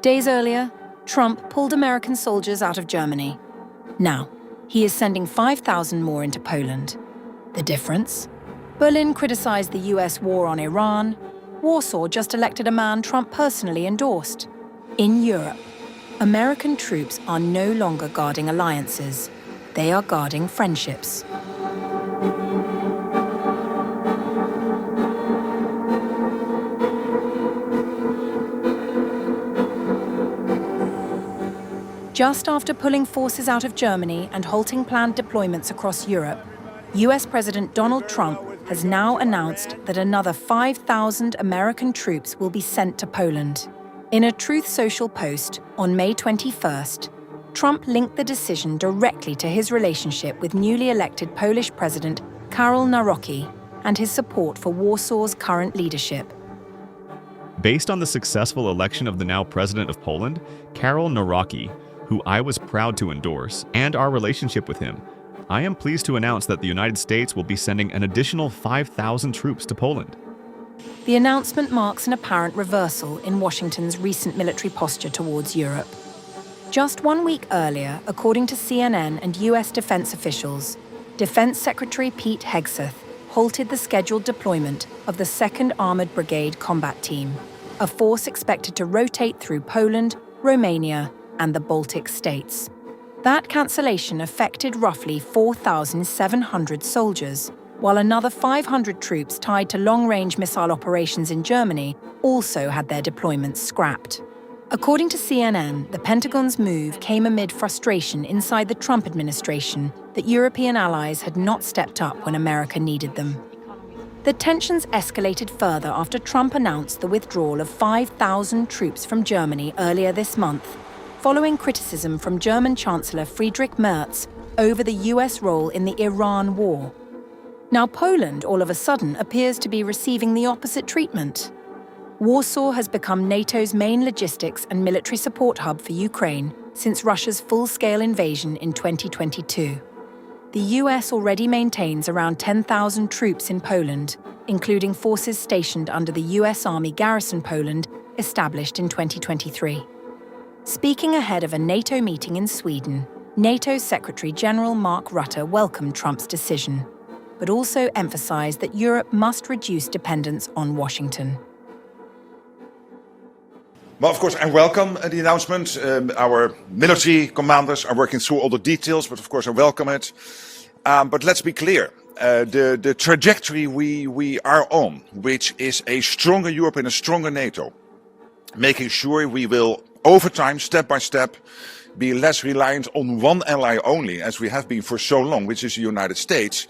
Days earlier, Trump pulled American soldiers out of Germany. Now, he is sending 5,000 more into Poland. The difference? Berlin criticized the US war on Iran. Warsaw just elected a man Trump personally endorsed. In Europe, American troops are no longer guarding alliances. They are guarding friendships. Just after pulling forces out of Germany and halting planned deployments across Europe, US President Donald Trump has now announced that another 5,000 American troops will be sent to Poland. In a Truth Social post on May 21st, Trump linked the decision directly to his relationship with newly elected Polish President Karol Nawrocki and his support for Warsaw's current leadership. Based on the successful election of the now President of Poland, Karol Nawrocki, who I was proud to endorse, and our relationship with him, I am pleased to announce that the United States will be sending an additional 5,000 troops to Poland. The announcement marks an apparent reversal in Washington's recent military posture towards Europe. Just 1 week earlier, according to CNN and US defense officials, Defense Secretary Pete Hegseth halted the scheduled deployment of the 2nd Armored Brigade Combat Team, a force expected to rotate through Poland, Romania, and the Baltic states. That cancellation affected roughly 4,700 soldiers, while another 500 troops tied to long-range missile operations in Germany also had their deployments scrapped. According to CNN, the Pentagon's move came amid frustration inside the Trump administration that European allies had not stepped up when America needed them. The tensions escalated further after Trump announced the withdrawal of 5,000 troops from Germany earlier this month, following criticism from German Chancellor Friedrich Merz over the US role in the Iran war. Now Poland, all of a sudden, appears to be receiving the opposite treatment. Warsaw has become NATO's main logistics and military support hub for Ukraine since Russia's full-scale invasion in 2022. The US already maintains around 10,000 troops in Poland, including forces stationed under the US Army Garrison Poland, established in 2023. Speaking ahead of a NATO meeting in Sweden, NATO Secretary-General Mark Rutte welcomed Trump's decision, but also emphasized that Europe must reduce dependence on Washington. Well, of course, I welcome the announcement. Our military commanders are working through all the details, but of course I welcome it. But let's be clear. The trajectory we are on, which is a stronger Europe and a stronger NATO, making sure we will, over time, step by step, be less reliant on one ally only, as we have been for so long, which is the United States.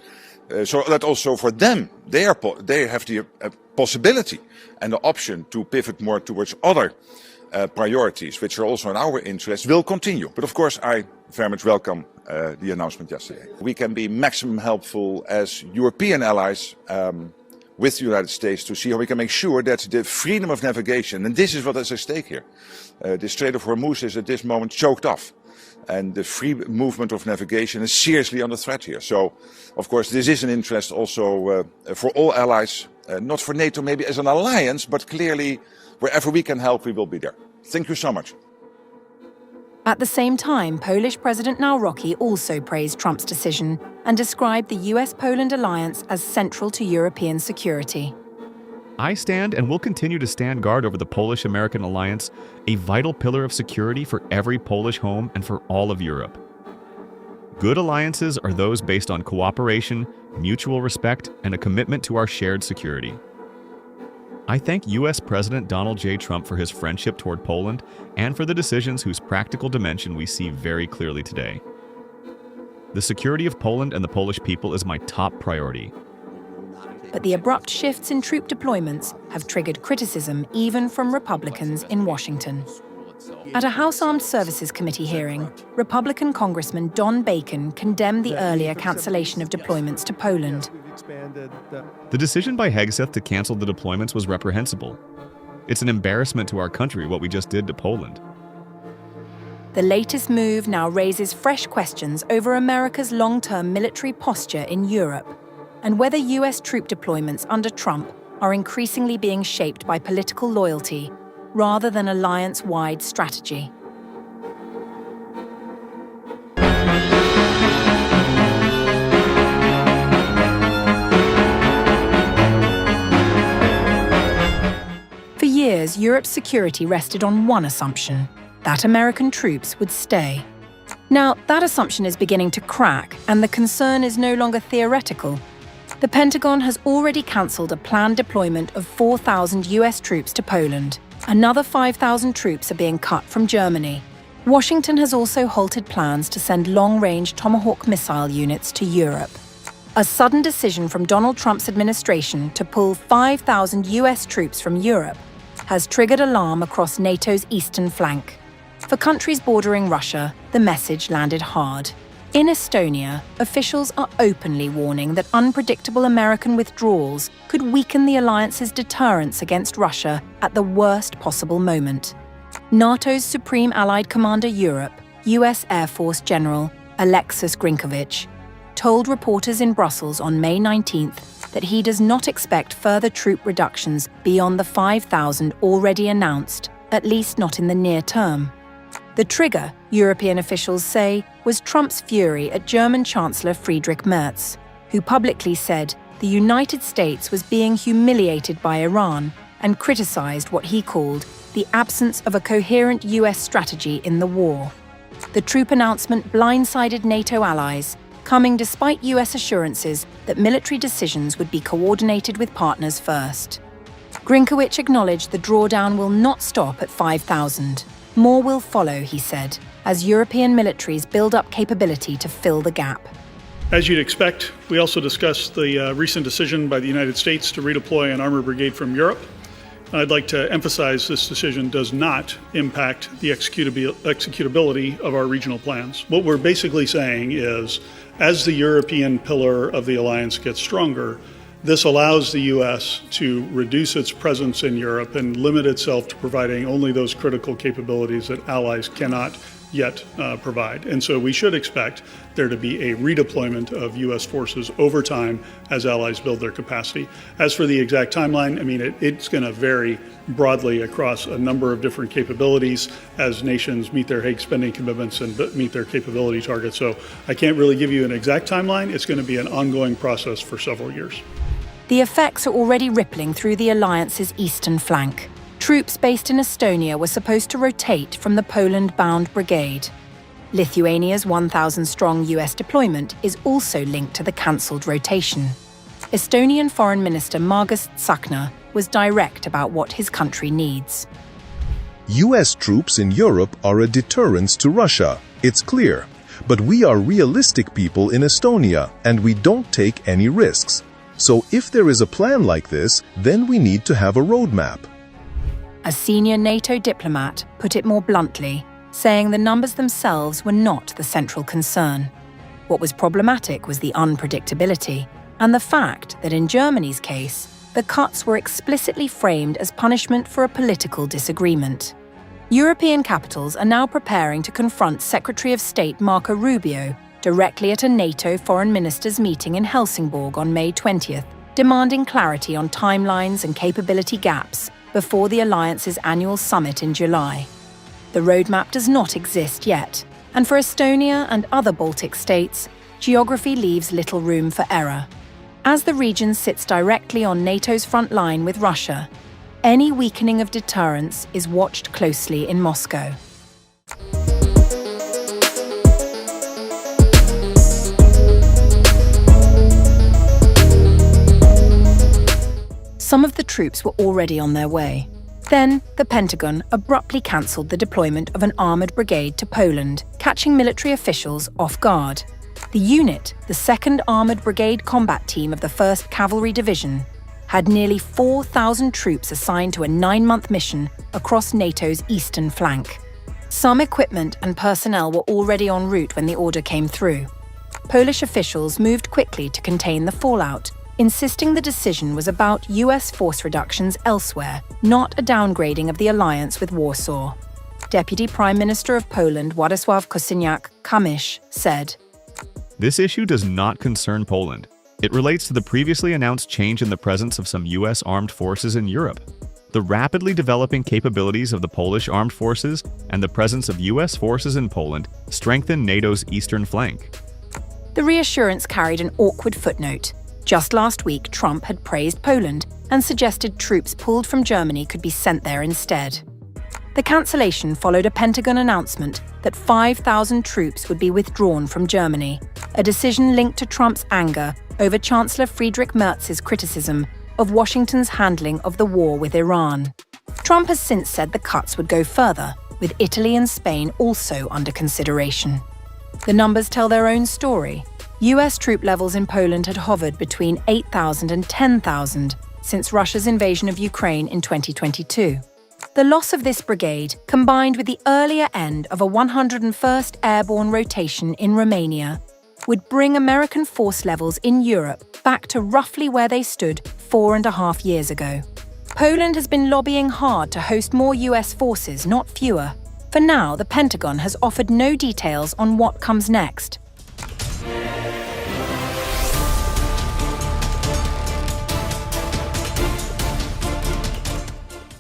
So that also for them, they have the possibility and the option to pivot more towards other priorities, which are also in our interest, will continue. But of course, I very much welcome the announcement yesterday. We can be maximum helpful as European allies with the United States to see how we can make sure that the freedom of navigation, and this is what is at stake here, the Strait of Hormuz is at this moment choked off. And the free movement of navigation is seriously under threat here. So, of course, this is an interest also for all allies, not for NATO maybe as an alliance, but clearly wherever we can help, we will be there. Thank you so much. At the same time, Polish President Nawrocki also praised Trump's decision and described the US-Poland alliance as central to European security. I stand and will continue to stand guard over the Polish-American alliance, a vital pillar of security for every Polish home and for all of Europe. Good alliances are those based on cooperation, mutual respect, and a commitment to our shared security. I thank U.S. President Donald J. Trump for his friendship toward Poland and for the decisions whose practical dimension we see very clearly today. The security of Poland and the Polish people is my top priority. But the abrupt shifts in troop deployments have triggered criticism even from Republicans in Washington. At a House Armed Services Committee hearing, Republican Congressman Don Bacon condemned the earlier cancellation of deployments to Poland. The decision by Hegseth to cancel the deployments was reprehensible. It's an embarrassment to our country what we just did to Poland. The latest move now raises fresh questions over America's long-term military posture in Europe, and whether US troop deployments under Trump are increasingly being shaped by political loyalty rather than alliance-wide strategy. For years, Europe's security rested on one assumption: that American troops would stay. Now, that assumption is beginning to crack, and the concern is no longer theoretical. The Pentagon has already cancelled a planned deployment of 4,000 US troops to Poland. Another 5,000 troops are being cut from Germany. Washington has also halted plans to send long-range Tomahawk missile units to Europe. A sudden decision from Donald Trump's administration to pull 5,000 US troops from Europe has triggered alarm across NATO's eastern flank. For countries bordering Russia, the message landed hard. In Estonia, officials are openly warning that unpredictable American withdrawals could weaken the alliance's deterrence against Russia at the worst possible moment. NATO's Supreme Allied Commander Europe, US Air Force General Alexis Grinkovich, told reporters in Brussels on May 19th that he does not expect further troop reductions beyond the 5,000 already announced, at least not in the near term. The trigger, European officials say, was Trump's fury at German Chancellor Friedrich Merz, who publicly said the United States was being humiliated by Iran and criticized what he called the absence of a coherent US strategy in the war. The troop announcement blindsided NATO allies, coming despite US assurances that military decisions would be coordinated with partners first. Grinkovich acknowledged the drawdown will not stop at 5,000. More will follow, he said, as European militaries build up capability to fill the gap. As you'd expect, we also discussed the recent decision by the United States to redeploy an armored brigade from Europe. I'd like to emphasize this decision does not impact the executability of our regional plans. What we're basically saying is, as the European pillar of the alliance gets stronger, this allows the U.S. to reduce its presence in Europe and limit itself to providing only those critical capabilities that allies cannot yet provide. And so we should expect there to be a redeployment of U.S. forces over time as allies build their capacity. As for the exact timeline, I mean, it's going to vary broadly across a number of different capabilities as nations meet their Hague spending commitments and meet their capability targets. So I can't really give you an exact timeline. It's going to be an ongoing process for several years. The effects are already rippling through the alliance's eastern flank. Troops based in Estonia were supposed to rotate from the Poland-bound brigade. Lithuania's 1,000-strong US deployment is also linked to the cancelled rotation. Estonian Foreign Minister Margus Tsahkna was direct about what his country needs. US troops in Europe are a deterrence to Russia, it's clear. But we are realistic people in Estonia, and we don't take any risks. So if there is a plan like this, then we need to have a roadmap. A senior NATO diplomat put it more bluntly, saying the numbers themselves were not the central concern. What was problematic was the unpredictability, and the fact that in Germany's case, the cuts were explicitly framed as punishment for a political disagreement. European capitals are now preparing to confront Secretary of State Marco Rubio directly at a NATO foreign ministers' meeting in Helsingborg on May 20th, demanding clarity on timelines and capability gaps before the alliance's annual summit in July. The roadmap does not exist yet, and for Estonia and other Baltic states, geography leaves little room for error. As the region sits directly on NATO's front line with Russia, any weakening of deterrence is watched closely in Moscow. Some of the troops were already on their way. Then, the Pentagon abruptly cancelled the deployment of an armoured brigade to Poland, catching military officials off guard. The unit, the 2nd Armoured Brigade Combat Team of the 1st Cavalry Division, had nearly 4,000 troops assigned to a 9-month mission across NATO's eastern flank. Some equipment and personnel were already en route when the order came through. Polish officials moved quickly to contain the fallout, insisting the decision was about US force reductions elsewhere, not a downgrading of the alliance with Warsaw. Deputy Prime Minister of Poland Władysław Kosiniak-Kamysz said, This issue does not concern Poland. It relates to the previously announced change in the presence of some US armed forces in Europe. The rapidly developing capabilities of the Polish armed forces and the presence of US forces in Poland strengthen NATO's eastern flank. The reassurance carried an awkward footnote. Just last week, Trump had praised Poland and suggested troops pulled from Germany could be sent there instead. The cancellation followed a Pentagon announcement that 5,000 troops would be withdrawn from Germany, a decision linked to Trump's anger over Chancellor Friedrich Merz's criticism of Washington's handling of the war with Iran. Trump has since said the cuts would go further, with Italy and Spain also under consideration. The numbers tell their own story. US troop levels in Poland had hovered between 8,000 and 10,000 since Russia's invasion of Ukraine in 2022. The loss of this brigade, combined with the earlier end of a 101st Airborne rotation in Romania, would bring American force levels in Europe back to roughly where they stood 4.5 years ago. Poland has been lobbying hard to host more US forces, not fewer. For now, the Pentagon has offered no details on what comes next.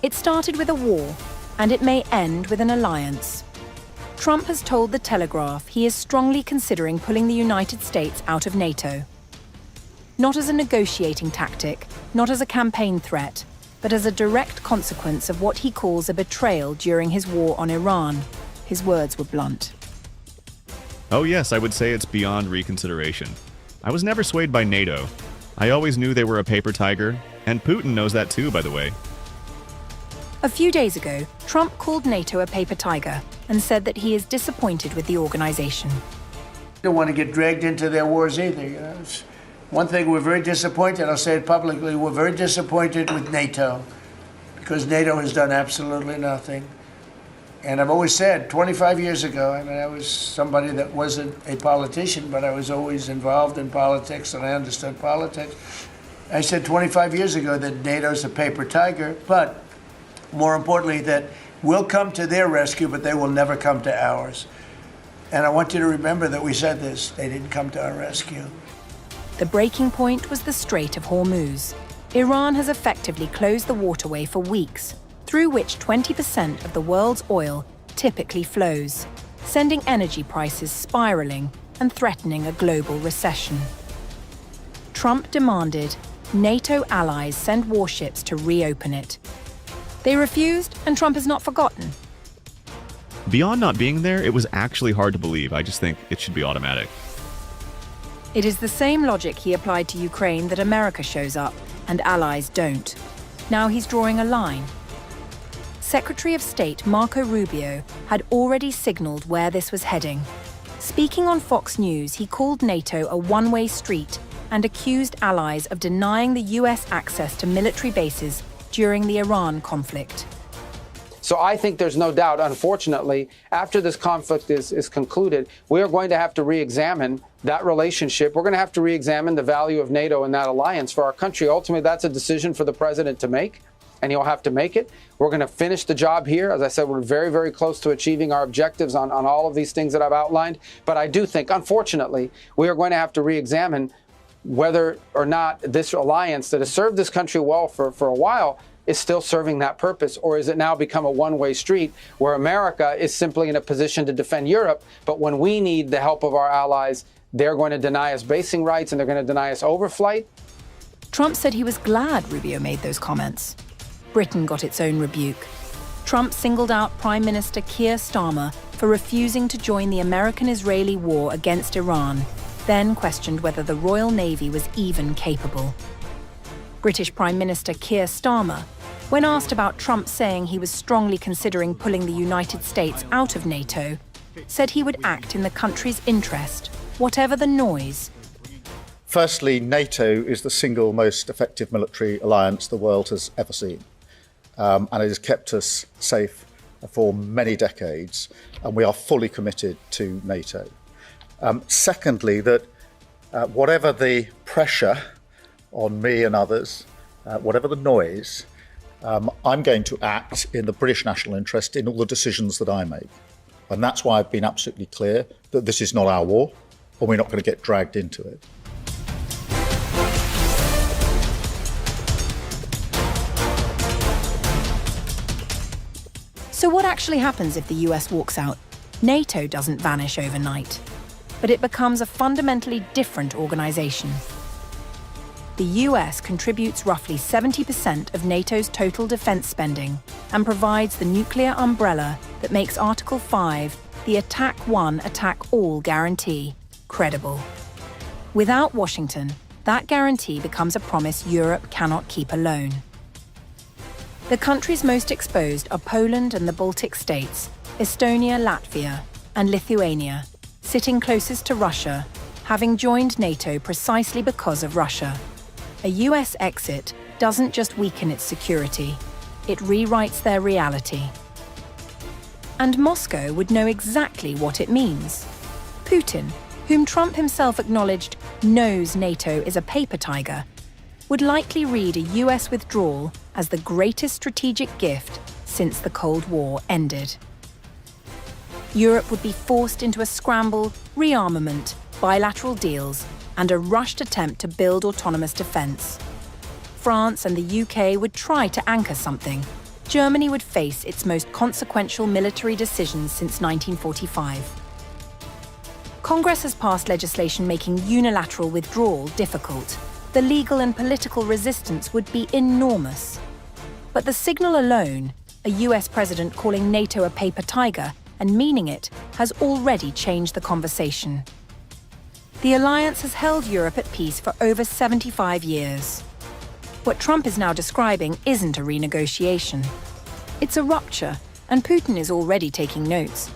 It started with a war, and it may end with an alliance. Trump has told The Telegraph he is strongly considering pulling the United States out of NATO. Not as a negotiating tactic, not as a campaign threat, but as a direct consequence of what he calls a betrayal during his war on Iran. His words were blunt. Oh yes, I would say it's beyond reconsideration. I was never swayed by NATO. I always knew they were a paper tiger, and Putin knows that too, by the way. A few days ago, Trump called NATO a paper tiger and said that he is disappointed with the organization. Don't want to get dragged into their wars either. You know, it's one thing we're very disappointed. I'll say it publicly. We're very disappointed with NATO because NATO has done absolutely nothing. And I've always said, 25 years ago, I mean, I was somebody that wasn't a politician, but I was always involved in politics and I understood politics. I said 25 years ago that NATO's a paper tiger, but more importantly, that we'll come to their rescue, but they will never come to ours. And I want you to remember that we said this. They didn't come to our rescue. The breaking point was the Strait of Hormuz. Iran has effectively closed the waterway for weeks, through which 20% of the world's oil typically flows, sending energy prices spiraling and threatening a global recession. Trump demanded NATO allies send warships to reopen it. They refused, and Trump has not forgotten. Beyond not being there, it was actually hard to believe. I just think it should be automatic. It is the same logic he applied to Ukraine that America shows up, and allies don't. Now he's drawing a line. Secretary of State Marco Rubio had already signaled where this was heading. Speaking on Fox News, he called NATO a one-way street and accused allies of denying the US access to military bases during the Iran conflict. So I think there's no doubt, unfortunately, after this conflict is concluded, we are going to have to re-examine that relationship. We're going to have to re-examine the value of NATO and that alliance for our country. Ultimately, that's a decision for the president to make, and he'll have to make it. We're going to finish the job here. As I said, we're very, very close to achieving our objectives on all of these things that I've outlined. But I do think, unfortunately, we are going to have to re-examine whether or not this alliance that has served this country well for a while is still serving that purpose, or is it now become a one-way street where America is simply in a position to defend Europe, but when we need the help of our allies, they're going to deny us basing rights and they're going to deny us overflight? Trump said he was glad Rubio made those comments. Britain got its own rebuke. Trump singled out Prime Minister Keir Starmer for refusing to join the American-Israeli war against Iran, then questioned whether the Royal Navy was even capable. British Prime Minister Keir Starmer, when asked about Trump saying he was strongly considering pulling the United States out of NATO, said he would act in the country's interest, whatever the noise. Firstly, NATO is the single most effective military alliance the world has ever seen. And it has kept us safe for many decades, and we are fully committed to NATO. Secondly, that whatever the pressure on me and others, whatever the noise, I'm going to act in the British national interest in all the decisions that I make. And that's why I've been absolutely clear that this is not our war, and we're not going to get dragged into it. So what actually happens if the US walks out? NATO doesn't vanish overnight, but it becomes a fundamentally different organization. The US contributes roughly 70% of NATO's total defense spending and provides the nuclear umbrella that makes Article 5, the Attack One, Attack All guarantee, credible. Without Washington, that guarantee becomes a promise Europe cannot keep alone. The countries most exposed are Poland and the Baltic states, Estonia, Latvia, and Lithuania, sitting closest to Russia, having joined NATO precisely because of Russia. A US exit doesn't just weaken its security, it rewrites their reality. And Moscow would know exactly what it means. Putin, whom Trump himself acknowledged knows NATO is a paper tiger, would likely read a US withdrawal as the greatest strategic gift since the Cold War ended. Europe would be forced into a scramble, rearmament, bilateral deals, and a rushed attempt to build autonomous defense. France and the UK would try to anchor something. Germany would face its most consequential military decisions since 1945. Congress has passed legislation making unilateral withdrawal difficult. The legal and political resistance would be enormous. But the signal alone, a US president calling NATO a paper tiger and meaning it, has already changed the conversation. The alliance has held Europe at peace for over 75 years. What Trump is now describing isn't a renegotiation. It's a rupture, and Putin is already taking notes.